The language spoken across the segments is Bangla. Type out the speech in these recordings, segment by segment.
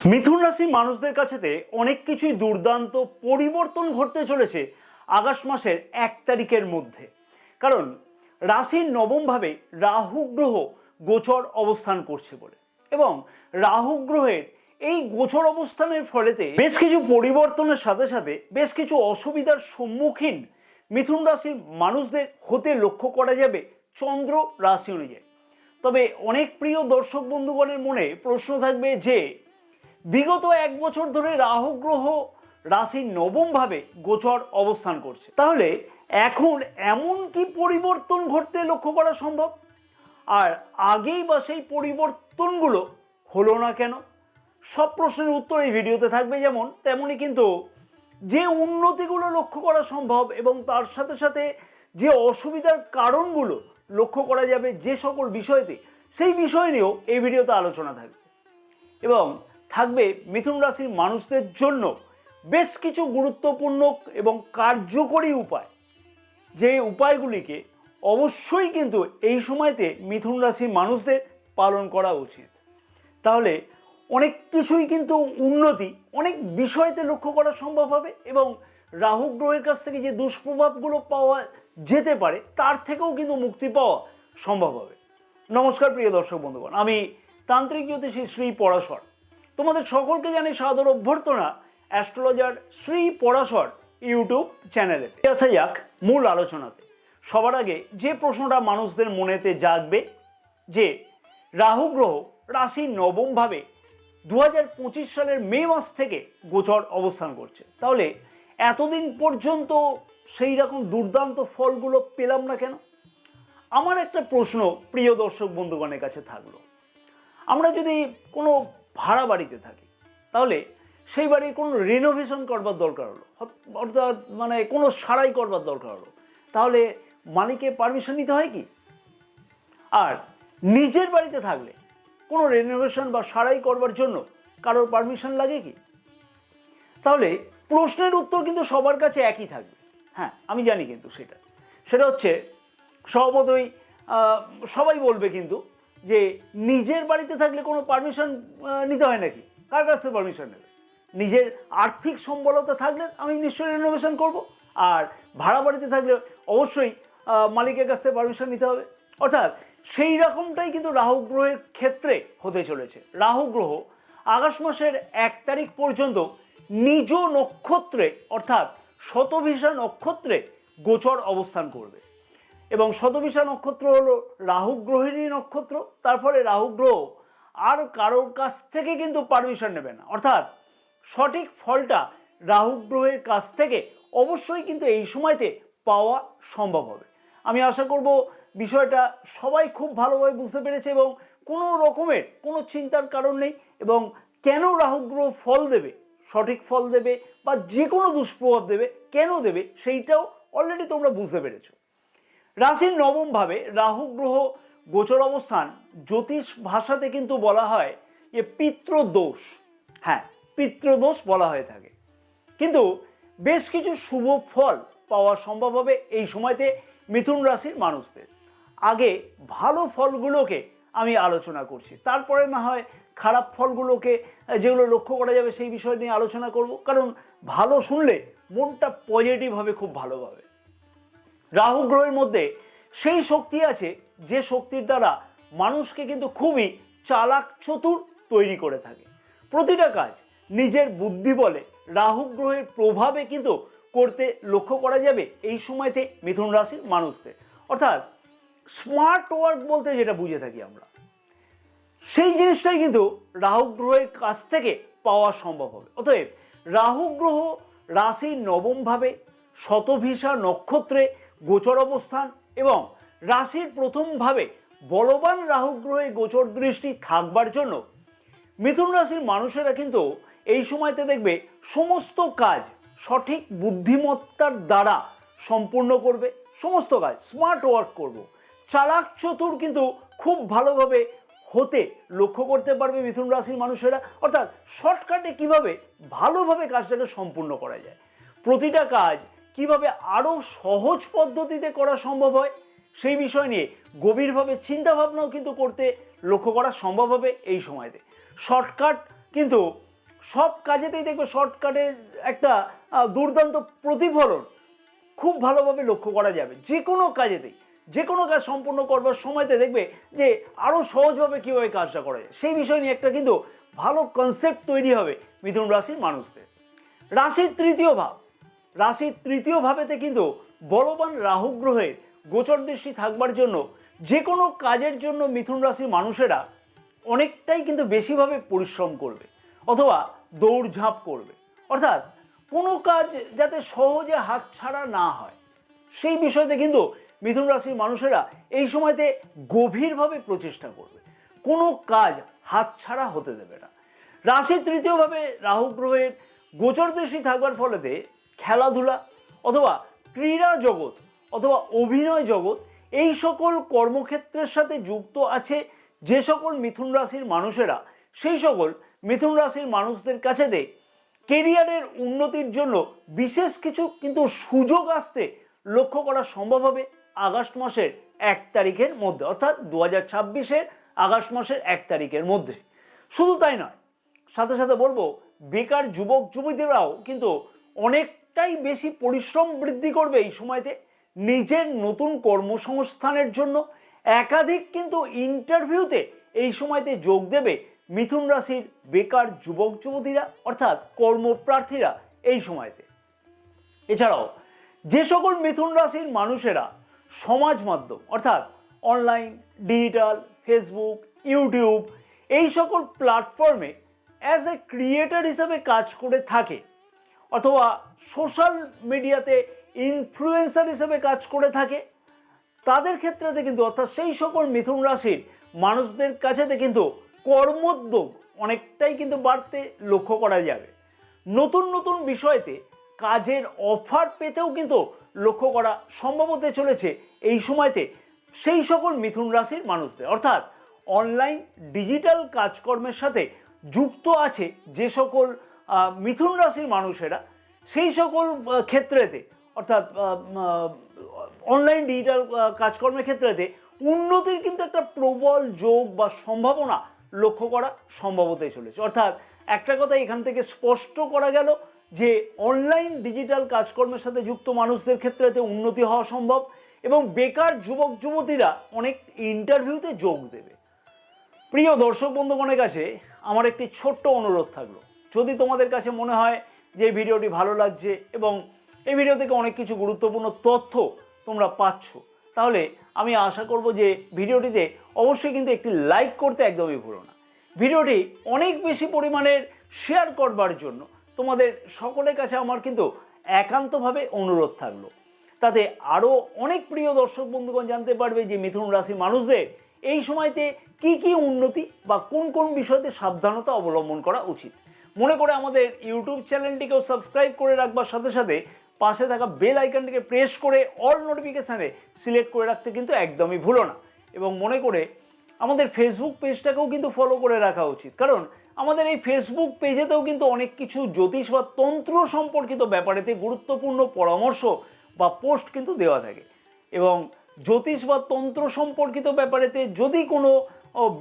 মিথুন রাশি মানুষদের কাছেতে অনেক কিছুই দুর্দান্ত পরিবর্তন ঘটতে চলেছে আগস্ট মাসের 1 তারিখের মধ্যে। কারণ রাশির নবম ভাবে রাহু গ্রহ গোচর অবস্থান করছে বলে, এবং রাহু গ্রহের এই গোচর অবস্থানের ফলেতে বেশ কিছু পরিবর্তনের সাথে সাথে বেশ কিছু অসুবিধার সম্মুখীন মিথুন রাশির মানুষদের হতে লক্ষ্য করা যাবে চন্দ্র রাশি অনুযায়ী। তবে অনেক প্রিয় দর্শক বন্ধুগণের মনে প্রশ্ন থাকবে যে বিগত 1 বছর ধরে রাহু গ্রহ রাশির নবম ভাবে গোচর অবস্থান করছে, তাহলে এখন এমন কি পরিবর্তন ঘটতে লক্ষ্য করা সম্ভব, আর আগেই বা সেই পরিবর্তনগুলো হলো না কেন? সব প্রশ্নের উত্তর এই ভিডিওতে থাকবে। যেমন তেমনি কিন্তু যে উন্নতিগুলো লক্ষ্য করা সম্ভব এবং তার সাথে সাথে যে অসুবিধার কারণগুলো লক্ষ্য করা যাবে যে সকল বিষয়তে, সেই বিষয় নিয়েও এই ভিডিওতে আলোচনা থাকবে। এবং থাকবে মিথুন রাশির মানুষদের জন্য বেশ কিছু গুরুত্বপূর্ণ এবং কার্যকরী উপায়, যে উপায়গুলিকে অবশ্যই কিন্তু এই সময়তে মিথুন রাশির মানুষদের পালন করা উচিত। তাহলে অনেক কিছুই কিন্তু উন্নতি অনেক বিষয়তে লক্ষ্য করা সম্ভব হবে, এবং রাহু গ্রহের কাছ থেকে যে দুষ্প্রভাবগুলো পাওয়া যেতে পারে তার থেকেও কিন্তু মুক্তি পাওয়া সম্ভব হবে। নমস্কার প্রিয় দর্শক বন্ধুগণ, আমি তান্ত্রিক জ্যোতিষী শ্রী পরাশর তোমাদের সকলকে জানাই সাদর অভ্যর্থনা অ্যাস্ট্রোলজার শ্রী পরাশর ইউটিউব চ্যানেলে। আসা যাক মূল আলোচনাতে। সবার আগে যে প্রশ্নটা মানুষদের মনেতে জাগবে যে রাহু গ্রহ রাশির নবম ভাবে 2025 সালের মে মাস থেকে গোচর অবস্থান করছে, তাহলে এতদিন পর্যন্ত সেই রকম দুর্দান্ত ফলগুলো পেলাম না কেন? আমার একটা প্রশ্ন প্রিয় দর্শক বন্ধুগণের কাছে থাকলো, আমরা যদি কোনো ভাড়া বাড়িতে থাকি তাহলে সেই বাড়ির কোনো রিনোভেশন করবার দরকার হলো, অর্থাৎ মানে কোনো সারাই করবার দরকার হলো, তাহলে মালিকের পারমিশন নিতে হয় কি? আর নিজের বাড়িতে থাকলে কোনো রিনোভেশন বা সারাই করবার জন্য কারোর পারমিশন লাগে কি? তাহলে প্রশ্নের উত্তর কিন্তু সবার কাছে একই থাকবে। হ্যাঁ, আমি জানি, কিন্তু সেটা হচ্ছে স্বভাবতই সবাই বলবে কিন্তু যে নিজের বাড়িতে থাকলে কোনো পারমিশন নিতে হয় নাকি? কার কাছ থেকে পারমিশন নেবে? নিজের আর্থিক সম্বলতা থাকলে আমি নিশ্চয়ই রিনোভেশন করব, আর ভাড়া বাড়িতে থাকলে অবশ্যই মালিকের কাছ থেকে পারমিশন নিতে হবে। অর্থাৎ সেই রকমটাই কিন্তু রাহু গ্রহের ক্ষেত্রে হতে চলেছে। রাহু গ্রহ আগস্ট মাসের 1 তারিখ পর্যন্ত নিজ নক্ষত্রে অর্থাৎ শতভিষা নক্ষত্রে গোচর অবস্থান করবে, এবং শতভিষা নক্ষত্র হলো রাহু গ্রহেরই নক্ষত্র। তারপরে রাহু গ্রহ আর কারোর কাছ থেকে কিন্তু পারমিশন নেবে না, অর্থাৎ সঠিক ফলটা রাহু গ্রহের কাছ থেকে অবশ্যই কিন্তু এই সময়তে পাওয়া সম্ভব হবে। আমি আশা করব বিষয়টা সবাই খুব ভালোভাবে বুঝতে পেরেছে এবং কোনো রকমের কোনো চিন্তার কারণ নেই। এবং কেন রাহু গ্রহ ফল দেবে, সঠিক ফল দেবে বা যে কোনো দুষ্প্রভাব দেবে, কেন দেবে, সেইটাও অলরেডি তোমরা বুঝতে পেরেছো। রাশির নবম ভাবে রাহু গ্রহ গোচর অবস্থান জ্যোতিষ ভাষাতে কিন্তু বলা হয় যে পিতৃদোষ। হ্যাঁ, পিতৃদোষ বলা হয়ে থাকে, কিন্তু বেশ কিছু শুভ ফল পাওয়া সম্ভব হবে এই সময়তে মিথুন রাশির মানুষদের। আগে ভালো ফলগুলোকে আমি আলোচনা করছি, তারপরে না হয় খারাপ ফলগুলোকে যেগুলো লক্ষ্য করা যাবে সেই বিষয় নিয়ে আলোচনা করব, কারণ ভালো শুনলে মনটা পজিটিভ হবে খুব ভালোভাবে। রাহু গ্রহের মধ্যে সেই শক্তি আছে যে শক্তির দ্বারা মানুষকে কিন্তু খুবই চালাক চতুর তৈরি করে থাকে। প্রতিটা কাজ নিজের বুদ্ধি বলে রাহু গ্রহের প্রভাবে কিন্তু করতে লক্ষ্য করা যাবে এই সময়তে মিথুন রাশির মানুষদের। অর্থাৎ স্মার্ট ওয়ার্ক বলতে যেটা বুঝে থাকি আমরা, সেই জিনিসটাই কিন্তু রাহু গ্রহের কাছ থেকে পাওয়া সম্ভব হবে। অতএব রাহু গ্রহ রাশির নবম ভাবে শতভিষা নক্ষত্রে গোচর অবস্থান এবং রাশির প্রথম ভাবে বলবান রাহু গ্রহে গোচর দৃষ্টি থাকবার জন্য মিথুন রাশির মানুষেরা কিন্তু এই সময়তে দেখবে সমস্ত কাজ সঠিক বুদ্ধিমত্তার দ্বারা সম্পূর্ণ করবে। সমস্ত কাজ স্মার্ট ওয়ার্ক করব, চালাক চতুর কিন্তু খুব ভালোভাবে হতে লক্ষ্য করতে পারবে মিথুন রাশির মানুষেরা। অর্থাৎ শর্টকাটে কিভাবে ভালোভাবে কাজটাকে সম্পূর্ণ করা যায়, প্রতিটা কাজ কিভাবে আরো সহজ পদ্ধতিতে করা সম্ভব হয়, সেই বিষয় নিয়ে গভীরভাবে চিন্তা ভাবনাও কিন্তু করতে লক্ষ্য করা সম্ভব হবে এই সময়তে। শর্টকাট কিন্তু সব কাজেতেই দেখবে শর্টকাটের একটা দুর্দান্ত প্রতিফলন খুব ভালোভাবে লক্ষ্য করা যাবে। যে কোনো কাজেতেই, যে কোনো কাজ সম্পূর্ণ করবার সময়তে দেখবে যে আরও সহজভাবে কীভাবে কাজটা করা যায়, সেই বিষয় নিয়ে একটা কিন্তু ভালো কনসেপ্ট তৈরি হবে মিথুন রাশির মানুষদের। রাশির তৃতীয় ভাব, রাশির তৃতীয় ভাবেতে কিন্তু বলবান রাহু গ্রহের গোচর দৃষ্টি থাকবার জন্য যে কোনো কাজের জন্য মিথুন রাশির মানুষেরা অনেকটাই কিন্তু বেশিভাবে পরিশ্রম করবে অথবা দৌড়ঝাঁপ করবে। অর্থাৎ কোনো কাজ যাতে সহজে হাতছাড়া না হয় সেই বিষয়তে কিন্তু মিথুন রাশির মানুষেরা এই সময়তে গভীরভাবে প্রচেষ্টা করবে, কোনো কাজ হাতছাড়া হতে দেবে না। রাশির তৃতীয়ভাবে রাহু গ্রহের গোচর দৃষ্টি থাকবার ফলেতে খেলাধুলা অথবা ক্রীড়া জগৎ অথবা অভিনয় জগৎ এই সকল কর্মক্ষেত্রের সাথে যুক্ত আছে যে সকল মিথুন রাশির মানুষেরা, সেই সকল মিথুন রাশির মানুষদের কাছেতে কেরিয়ারের উন্নতির জন্য বিশেষ কিছু কিন্তু সুযোগ আসতে লক্ষ্য করা সম্ভব হবে আগস্ট মাসের 1 তারিখের মধ্যে, অর্থাৎ 2026-এর আগস্ট মাসের 1 তারিখের মধ্যে। শুধু তাই নয়, সাথে সাথে বলবো বেকার যুবক যুবতীরাও কিন্তু অনেকটাই বেশি পরিশ্রম বৃদ্ধি করবে এই সময়তে নিজের নতুন কর্মসংস্থানের জন্য। একাধিক কিন্তু ইন্টারভিউতে এই সময়তে যোগ দেবে মিথুন রাশির বেকার যুবক যুবতীরা অর্থাৎ কর্মপ্রার্থীরা এই সময়তে। এছাড়াও যে সকল মিথুন রাশির মানুষেরা সমাজ মাধ্যম অর্থাৎ অনলাইন, ডিজিটাল, ফেসবুক, ইউটিউব এই সকল প্ল্যাটফর্মে অ্যাজ এ ক্রিয়েটর হিসাবে কাজ করে থাকে অথবা সোশ্যাল মিডিয়াতে ইনফ্লুয়েন্সার হিসেবে কাজ করে থাকে, তাদের ক্ষেত্রেতে কিন্তু অর্থাৎ সেই সকল মিথুন রাশির মানুষদের কাছেতে কিন্তু কর্মোদ্যোগ অনেকটাই কিন্তু বাড়তে লক্ষ্য করা যাবে। নতুন নতুন বিষয়তে কাজের অফার পেতেও কিন্তু লক্ষ্য করা সম্ভব হতে চলেছে এই সময়তে সেই সকল মিথুন রাশির মানুষদের। অর্থাৎ অনলাইন ডিজিটাল কাজকর্মের সাথে যুক্ত আছে যে সকল মিথুন রাশির মানুষেরা, সেই সকল ক্ষেত্রেতে অর্থাৎ অনলাইন ডিজিটাল কাজকর্মের ক্ষেত্রেতে উন্নতির কিন্তু একটা প্রবল যোগ বা সম্ভাবনা লক্ষ্য করা সম্ভব হতে চলেছে। অর্থাৎ একটা কথা এখান থেকে স্পষ্ট করা গেল যে অনলাইন ডিজিটাল কাজকর্মের সাথে যুক্ত মানুষদের ক্ষেত্রেতে উন্নতি হওয়া সম্ভব এবং বেকার যুবক যুবতীরা অনেক ইন্টারভিউতে যোগ দেবে। প্রিয় দর্শক বন্ধুগণের কাছে আমার একটি ছোট্ট অনুরোধ থাকলো, যদি তোমাদের কাছে মনে হয় যে এই ভিডিওটি ভালো লাগছে এবং এই ভিডিও থেকে অনেক কিছু গুরুত্বপূর্ণ তথ্য তোমরা পাচ্ছ, তাহলে আমি আশা করব যে ভিডিওটিতে অবশ্যই কিন্তু একটি লাইক করতে একদমই ভুলো না। ভিডিওটি অনেক বেশি পরিমাণের শেয়ার করবার জন্য তোমাদের সকলের কাছে আমার কিন্তু একান্তভাবে অনুরোধ থাকলো, তাতে আরও অনেক প্রিয় দর্শক বন্ধুগণ জানতে পারবে যে মিথুন রাশির মানুষদের এই সময়তে কি কি উন্নতি বা কোন কোন বিষয়তে সাবধানতা অবলম্বন করা উচিত। মনে করে আমাদের ইউটিউব চ্যানেলটিকেও সাবস্ক্রাইব করে রাখবার সাথে সাথে পাশে থাকা বেল আইকনটিকে প্রেস করে অল নোটিফিকেশানে সিলেক্ট করে রাখতে কিন্তু একদমই ভুলো না। এবং মনে করে আমাদের ফেসবুক পেজটাকেও কিন্তু ফলো করে রাখা উচিত, কারণ আমাদের এই ফেসবুক পেজেতেও কিন্তু অনেক কিছু জ্যোতিষ বা তন্ত্র সম্পর্কিত ব্যাপারেতে গুরুত্বপূর্ণ পরামর্শ বা পোস্ট কিন্তু দেওয়া থাকে। এবং জ্যোতিষ বা তন্ত্র সম্পর্কিত ব্যাপারেতে যদি কোনো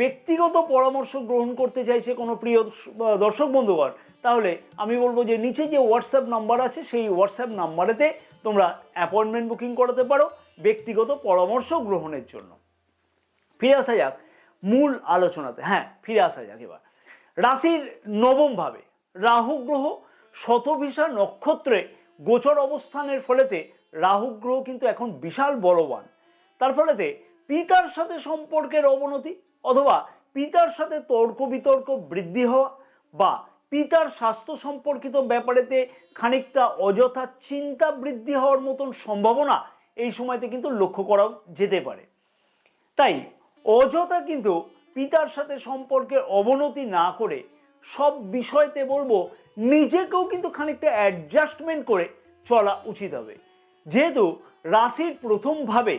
ব্যক্তিগত পরামর্শ গ্রহণ করতে চাইছে কোনো প্রিয় দর্শক বন্ধুগণ, তাহলে আমি বলবো যে নিচে যে হোয়াটসঅ্যাপ নাম্বার আছে সেই হোয়াটসঅ্যাপ নাম্বারেতে তোমরা অ্যাপয়েন্টমেন্ট বুকিং করাতে পারো ব্যক্তিগত পরামর্শ গ্রহণের জন্য। ফিরে আসা যাক মূল আলোচনাতে। হ্যাঁ, ফিরে আসা যাক এবার রাশির নবম ভাবে রাহু গ্রহ শতভিসা নক্ষত্রে গোচর অবস্থানের ফলেতে রাহু গ্রহ কিন্তু এখন বিশাল বলবান। তার ফলেতে পিতার সাথে সম্পর্কের অবনতি অথবা পিতার সাথে তর্ক বিতর্ক বৃদ্ধি হওয়া বা পিতার স্বাস্থ্য সম্পর্কিত ব্যাপারেতে খানিকটা অযথা চিন্তা বৃদ্ধি হওয়ার মতন সম্ভাবনা এই সময়তে কিন্তু লক্ষ্য করা যেতে পারে। তাই অযথা কিন্তু পিতার সাথে সম্পর্কের অবনতি না করে সব বিষয়তে বলবো নিজেকেও কিন্তু খানিকটা অ্যাডজাস্টমেন্ট করে চলা উচিত হবে। যেহেতু রাশির প্রথম ভাবে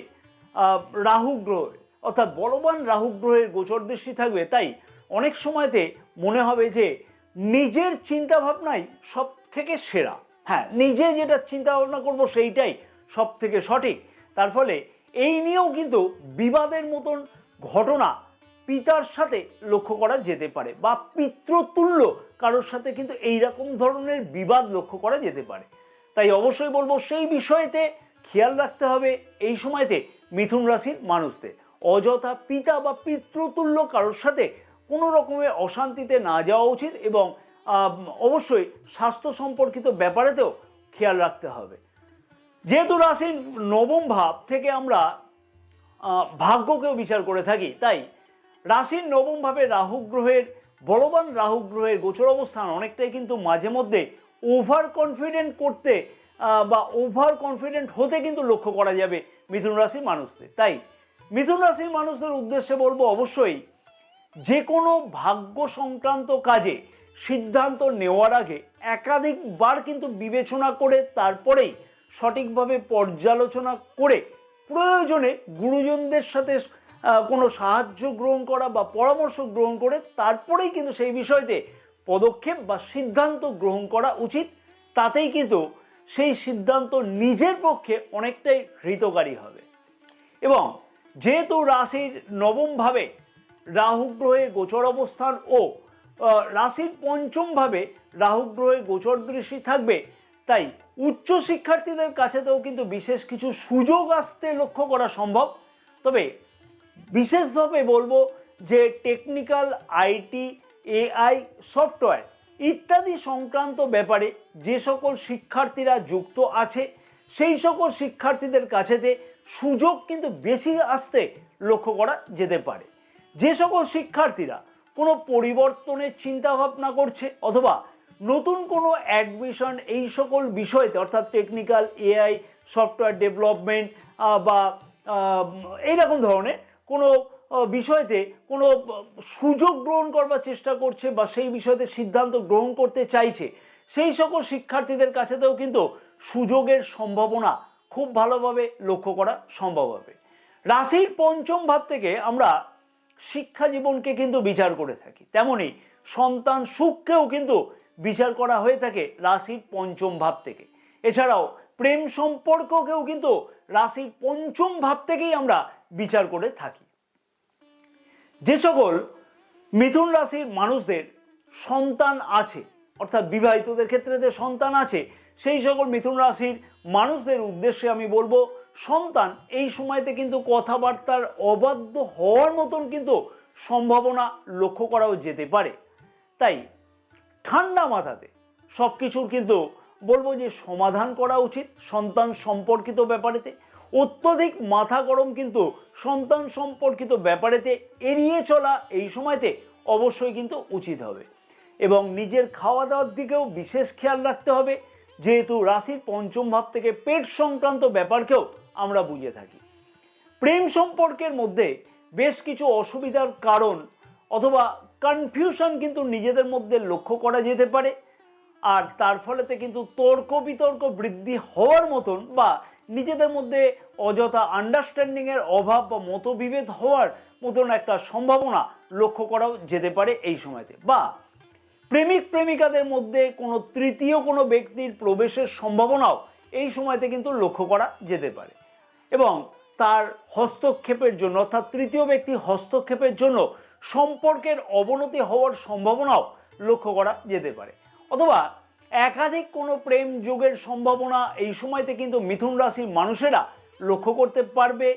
রাহু গ্রহ অর্থাৎ বলবান রাহু গ্রহের গোচর দৃষ্টি থাকবে, তাই অনেক সময়তে মনে হবে যে নিজের চিন্তা ভাবনাই সব থেকে সেরা। হ্যাঁ, নিজে যেটা চিন্তা ভাবনা করবো সেইটাই সব থেকে সঠিক। তার ফলে এই নিয়েও কিন্তু বিবাদের মতন ঘটনা পিতার সাথে লক্ষ্য করা যেতে পারে, বা পিতৃতুল্য কারোর সাথে কিন্তু এইরকম ধরনের বিবাদ লক্ষ্য করা যেতে পারে। তাই অবশ্যই বলবো সেই বিষয়তে খেয়াল রাখতে হবে এই সময়তে মিথুন রাশির মানুষদের। অযথা পিতা বা পিতৃতুল্য কারোর সাথে কোনো রকমের অশান্তিতে না যাওয়া উচিত, এবং অবশ্যই স্বাস্থ্য সম্পর্কিত ব্যাপারেতেও খেয়াল রাখতে হবে। যেহেতু রাশির নবম ভাব থেকে আমরা ভাগ্যকেও বিচার করে থাকি, তাই রাশির নবম ভাবে রাহু গ্রহের, বলবান রাহু গ্রহের গোচর অবস্থান অনেকটাই কিন্তু মাঝে মধ্যে ওভার কনফিডেন্ট করতে বা ওভার কনফিডেন্ট হতে কিন্তু লক্ষ্য করা যাবে মিথুন রাশির মানুষদের। তাই মিথুন রাশির মানুষদের উদ্দেশ্যে বলবো, অবশ্যই যে কোনো ভাগ্য সংক্রান্ত কাজে সিদ্ধান্ত নেওয়ার আগে একাধিকবার কিন্তু বিবেচনা করে তারপরেই সঠিকভাবে পর্যালোচনা করে প্রয়োজনে গুরুজনদের সাথে কোনো সাহায্য গ্রহণ করা বা পরামর্শ গ্রহণ করে তারপরেই কিন্তু সেই বিষয়তে পদক্ষেপ বা সিদ্ধান্ত গ্রহণ করা উচিত। তাতেই কিন্তু সেই সিদ্ধান্ত নিজের পক্ষে অনেকটাই হিতকারী হবে। এবং যেহেতু রাশির নবম ভাবে রাহু গ্রহের গোচর অবস্থান ও রাশির পঞ্চম ভাবে রাহু গ্রহের গোচর দৃষ্টি থাকবে, তাই উচ্চ শিক্ষার্থীদের কাছেতেও কিন্তু বিশেষ কিছু সুযোগ আসতে লক্ষ্য করা সম্ভব। তবে বিশেষভাবে বলবো যে টেকনিক্যাল, আইটি, এআই, সফটওয়্যার ইত্যাদি সংক্রান্ত ব্যাপারে যে সকল শিক্ষার্থীরা যুক্ত আছে সেই সকল শিক্ষার্থীদের কাছেতে সুযোগ কিন্তু বেশি আসতে লক্ষ্য করা যেতে পারে। যে সকল শিক্ষার্থীরা কোনো পরিবর্তনের চিন্তা ভাবনা করছে অথবা নতুন কোনো অ্যাডমিশন এই সকল বিষয়তে, অর্থাৎ টেকনিক্যাল, এআই, সফটওয়্যার ডেভেলপমেন্ট বা এইরকম ধরনের কোনো বিষয়তে কোনো সুযোগ গ্রহণ করবার চেষ্টা করছে বা সেই বিষয়তে সিদ্ধান্ত গ্রহণ করতে চাইছে, সেই সকল শিক্ষার্থীদের কাছেতেও কিন্তু সুযোগের সম্ভাবনা খুব ভালোভাবে লক্ষ্য করা সম্ভব হবে। রাশির পঞ্চম ভাব থেকে আমরা শিক্ষা জীবনকে কিন্তু বিচার করে থাকি, তেমনি সন্তান সুখকেও কিন্তু বিচার করা হয়ে থাকে রাশির পঞ্চম ভাব থেকে। এছাড়াও প্রেম সম্পর্ককেও কিন্তু রাশির পঞ্চম ভাব থেকেই আমরা বিচার করে থাকি। যে সকল মিথুন রাশির মানুষদের সন্তান আছে, অর্থাৎ বিবাহিতদের ক্ষেত্রে যে সন্তান আছে, সেই সকল মিথুন রাশির মানুষদের উদ্দেশ্যে আমি বলবো, সন্তান এই সময়তে কিন্তু কথাবার্তার অবাধ্য হওয়ার মতন কিন্তু সম্ভাবনা লক্ষ্য করাও যেতে পারে। তাই ঠান্ডা মাথাতে সব কিছুর কিন্তু বলবো যে সমাধান করা উচিত সন্তান সম্পর্কিত ব্যাপারেতে। অত্যধিক মাথা গরম কিন্তু সন্তান সম্পর্কিত ব্যাপারেতে এড়িয়ে চলা এই সময়তে অবশ্যই কিন্তু উচিত হবে। এবং নিজের খাওয়া দাওয়ার দিকেও বিশেষ খেয়াল রাখতে হবে, যেহেতু রাশির পঞ্চম ভাব থেকে পেট সংক্রান্ত ব্যাপারকেও আমরা বুঝে থাকি। প্রেম সম্পর্কের মধ্যে বেশ কিছু অসুবিধার কারণ অথবা কনফিউশন কিন্তু নিজেদের মধ্যে লক্ষ্য করা যেতে পারে, আর তার ফলেতে কিন্তু তর্ক বিতর্ক বৃদ্ধি হওয়ার মতন বা নিজেদের মধ্যে অযথা আন্ডারস্ট্যান্ডিংয়ের অভাব বা মতবিভেদ হওয়ার মতন একটা সম্ভাবনা লক্ষ্য করাও যেতে পারে এই সময়তে। বা প্রেমিক প্রেমিকাদের মধ্যে কোনো তৃতীয় কোনো ব্যক্তির প্রবেশের সম্ভাবনাও এই সময়তে কিন্তু লক্ষ্য করা যেতে পারে, এবং তার হস্তক্ষেপের জন্য, অর্থাৎ তৃতীয় ব্যক্তি হস্তক্ষেপের জন্য সম্পর্কের অবনতি হওয়ার সম্ভাবনাও লক্ষ্য করা যেতে পারে। অথবা একাধিক কোনো প্রেম যোগের সম্ভাবনা এই সময়তে কিন্তু মিথুন রাশির মানুষেরা লক্ষ্য করতে পারবে।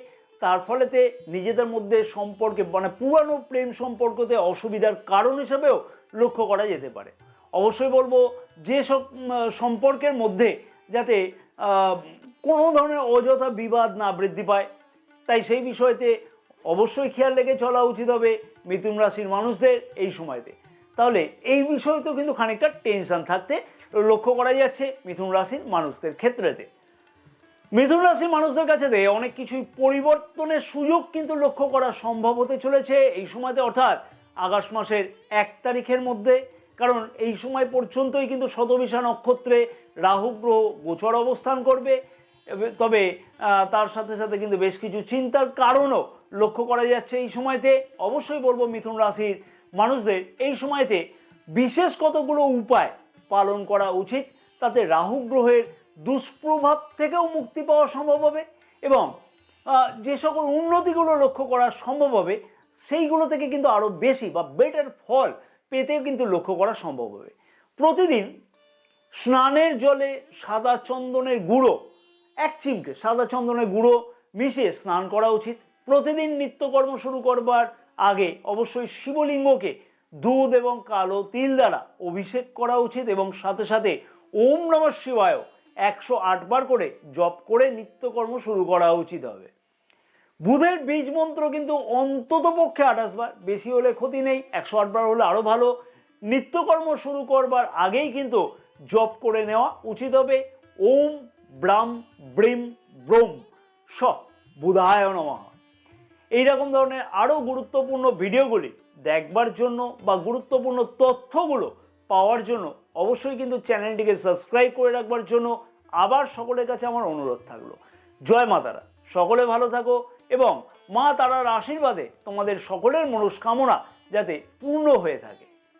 তার ফলেতে নিজেদের মধ্যে সম্পর্কে মানে পুরানো প্রেম সম্পর্কতে অসুবিধার কারণ হিসেবেও লক্ষ্য করা যেতে পারে। অবশ্যই বলবো যে সব সম্পর্কের মধ্যে যাতে কোনো ধরনের অযথা বিবাদ না বৃদ্ধি পায়, তাই সেই বিষয়তে অবশ্যই খেয়াল রেখে চলা উচিত হবে মিথুন রাশির মানুষদের এই সময়তে। তাহলে এই বিষয়তেও কিন্তু খানিকটা টেনশন থাকতে লক্ষ্য করা যাচ্ছে মিথুন রাশির মানুষদের ক্ষেত্রেতে। মিথুন রাশির মানুষদের কাছে অনেক কিছুই পরিবর্তনের সুযোগ কিন্তু লক্ষ্য করা সম্ভব হতে চলেছে এই সময়তে, অর্থাৎ আগস্ট মাসের 1 তারিখের মধ্যে। কারণ এই সময় পর্যন্তই কিন্তু শতবিশা নক্ষত্রে রাহু গ্রহ গোচর অবস্থান করবে। তবে তার সাথে সাথে কিন্তু বেশ কিছু চিন্তার কারণও লক্ষ্য করা যাচ্ছে এই সময়তে। অবশ্যই বলবো মিথুন রাশির মানুষদের এই সময়তে বিশেষ কতগুলো উপায় পালন করা উচিত, তাতে রাহু গ্রহের দুষ্প্রভাব থেকেও মুক্তি পাওয়া সম্ভব হবে এবং যে সকল উন্নতিগুলো লক্ষ্য করা সম্ভব হবে সেইগুলো থেকে কিন্তু আরো বেশি বা বেটার ফল পেতেও কিন্তু লক্ষ্য করা সম্ভব হবে। প্রতিদিন স্নানের জলে সাদা চন্দনের গুঁড়ো, এক চিমটে সাদা চন্দনের গুঁড়ো মিশিয়ে স্নান করা উচিত। প্রতিদিন নিত্যকর্ম শুরু করবার আগে অবশ্যই শিবলিঙ্গকে দুধ এবং কালো তিল দ্বারা অভিষেক করা উচিত এবং সাথে সাথে ওম নমঃ শিবায় 108 বার করে জপ করে নিত্যকর্ম শুরু করা উচিত হবে। বুধের বীজ মন্ত্র কিন্তু অন্তত পক্ষে 28 বার, বেশি হলে ক্ষতি নেই, 108 বার হলে আরো ভালো। নিত্যকর্ম শুরু করবার আগেই কিন্তু জপ করে নেওয়া উচিত হবে ওম ব্রাম ব্রিম ব্রোম স বুধায় নমঃ। এইরকম ধরনের আরো গুরুত্বপূর্ণ ভিডিওগুলি দেখবার জন্য বা গুরুত্বপূর্ণ তথ্যগুলো পাওয়ার জন্য অবশ্যই কিন্তু চ্যানেলটিকে সাবস্ক্রাইব করে রাখবার জন্য আবার সকলের কাছে আমার অনুরোধ থাকলো। জয় মা তারা, সকলে ভালো থাকো এবং মা তারার আশীর্বাদে তোমাদের সকলের মনস্কামনা যাতে পূর্ণ হয়ে থাকে।